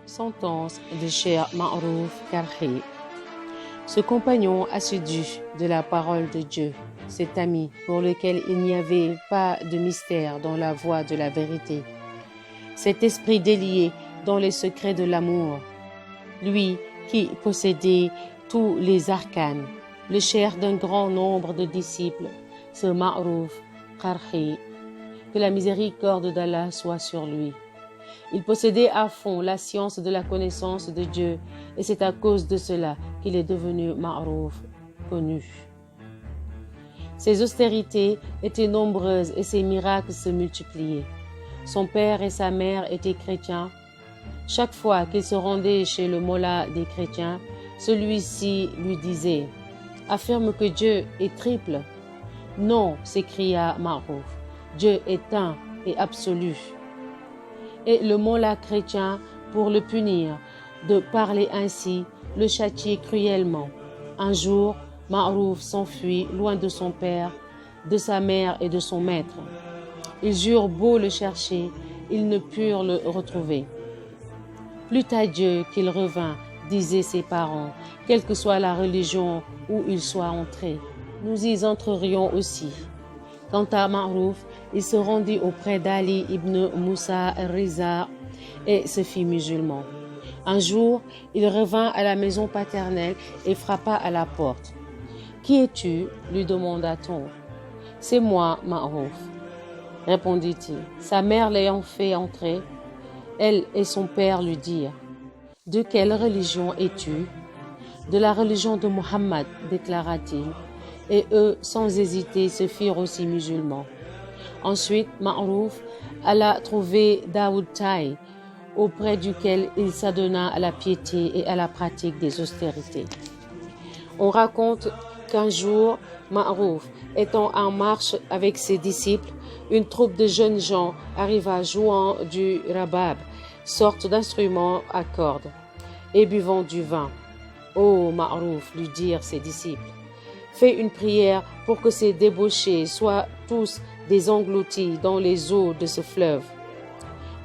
Sentence de Cheikh Ma'rouf Karhi. Ce compagnon assidu de la parole de Dieu, cet ami pour lequel il n'y avait pas de mystère dans la voie de la vérité, cet esprit délié dans les secrets de l'amour, lui qui possédait tous les arcanes, le cheikh d'un grand nombre de disciples, ce Ma'rouf Karhi, que la miséricorde d'Allah soit sur lui. Il possédait à fond la science de la connaissance de Dieu et c'est à cause de cela qu'il est devenu Ma'rouf, connu. Ses austérités étaient nombreuses et ses miracles se multipliaient. Son père et sa mère étaient chrétiens. Chaque fois qu'il se rendait chez le mollah des chrétiens, celui-ci lui disait « Affirme que Dieu est triple ». « Non » s'écria Ma'rouf, « Dieu est un et absolu ». Et le mollah chrétien, pour le punir de parler ainsi, le châtiait cruellement. Un jour, Ma'rouf s'enfuit loin de son père, de sa mère et de son maître. Ils eurent beau le chercher, ils ne purent le retrouver. Plût à Dieu qu'il revint, disaient ses parents, quelle que soit la religion où il soit entré. Nous y entrerions aussi. Quant à Ma'rouf, il se rendit auprès d'Ali ibn Moussa al-Riza et se fit musulman. Un jour, il revint à la maison paternelle et frappa à la porte. « Qui es-tu » lui demanda-t-on. « C'est moi, Ma'rouf » répondit-il. Sa mère l'ayant fait entrer, elle et son père lui dirent « De quelle religion es-tu » ?« De la religion de Mohammed, déclara-t-il. Et eux, sans hésiter, se firent aussi musulmans. Ensuite, Ma'rouf alla trouver Daoud Taï, auprès duquel il s'adonna à la piété et à la pratique des austérités. On raconte qu'un jour, Ma'rouf, étant en marche avec ses disciples, une troupe de jeunes gens arriva jouant du rabab, sorte d'instrument à cordes, et buvant du vin. « Ô Ma'rouf » lui dirent ses disciples, fais une prière pour que ces débauchés soient tous des engloutis dans les eaux de ce fleuve.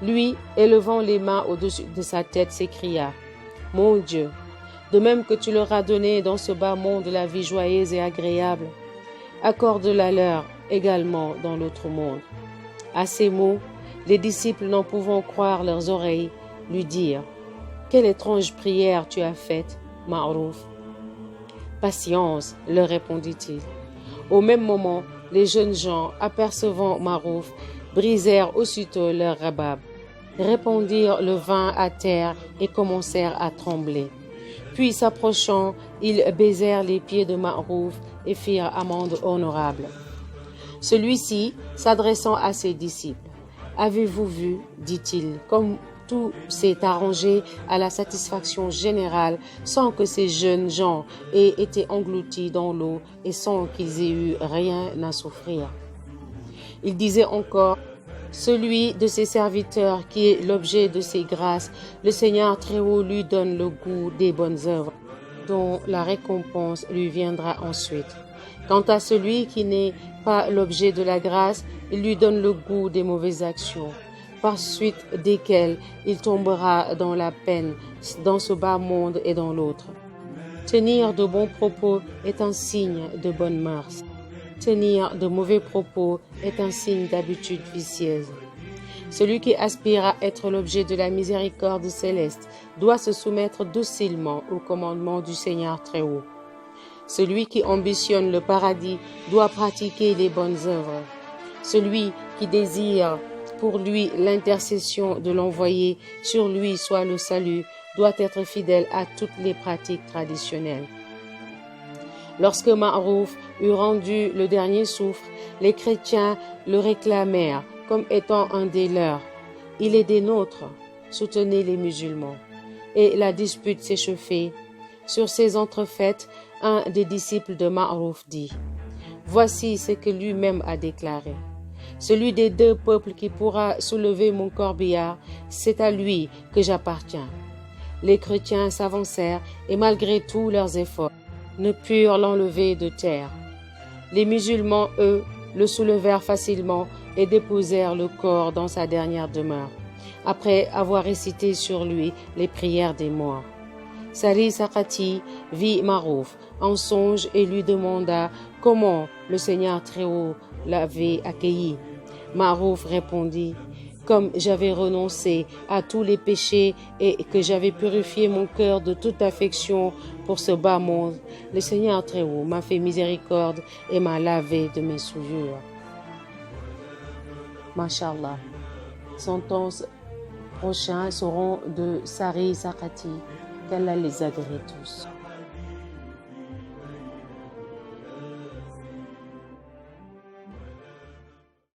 Lui, élevant les mains au-dessus de sa tête, s'écria « Mon Dieu, de même que tu leur as donné dans ce bas monde la vie joyeuse et agréable, accorde-la leur également dans l'autre monde. » À ces mots, les disciples, n'en pouvant croire leurs oreilles, lui dirent « Quelle étrange prière tu as faite, Ma'rouf ?» « Patience, leur répondit-il. Au même moment, les jeunes gens, apercevant Ma'rouf, brisèrent aussitôt leur rabab, répandirent le vin à terre et commencèrent à trembler. Puis, s'approchant, ils baisèrent les pieds de Ma'rouf et firent amende honorable. Celui-ci, s'adressant à ses disciples, « Avez-vous vu, dit-il, comme tout s'est arrangé à la satisfaction générale sans que ces jeunes gens aient été engloutis dans l'eau et sans qu'ils aient eu rien à souffrir. » Il disait encore, « Celui de ses serviteurs qui est l'objet de ses grâces, le Seigneur Très-Haut lui donne le goût des bonnes œuvres, dont la récompense lui viendra ensuite. Quant à celui qui n'est pas l'objet de la grâce, il lui donne le goût des mauvaises actions, par suite desquelles il tombera dans la peine, dans ce bas monde et dans l'autre. Tenir de bons propos est un signe de bonnes mœurs. Tenir de mauvais propos est un signe d'habitude vicieuse. Celui qui aspire à être l'objet de la miséricorde céleste doit se soumettre docilement au commandement du Seigneur Très-Haut. Celui qui ambitionne le paradis doit pratiquer les bonnes œuvres. Celui qui désire pour lui l'intercession de l'envoyé, sur lui soit le salut, doit être fidèle à toutes les pratiques traditionnelles. Lorsque Ma'rouf eut rendu le dernier souffle, les chrétiens le réclamèrent comme étant un des leurs. Il est des nôtres, soutenaient les musulmans. Et la dispute s'échauffait. Sur ces entrefaites, un des disciples de Ma'rouf dit « Voici ce que lui-même a déclaré. Celui des deux peuples qui pourra soulever mon corbillard, c'est à lui que j'appartiens. » Les chrétiens s'avancèrent et malgré tous leurs efforts, ne purent l'enlever de terre. Les musulmans, eux, le soulevèrent facilement et déposèrent le corps dans sa dernière demeure. après avoir récité sur lui les prières des morts. Sari Sakati vit Marouf en songe et lui demanda comment le Seigneur Très-Haut l'avait accueilli. Marouf répondit: comme j'avais renoncé à tous les péchés et que j'avais purifié mon cœur de toute affection pour ce bas monde, le Seigneur Très-Haut m'a fait miséricorde et m'a lavé de mes souillures. Mashallah. Sentences prochains seront de Sari Sakati. Qu'Allah les agrée tous.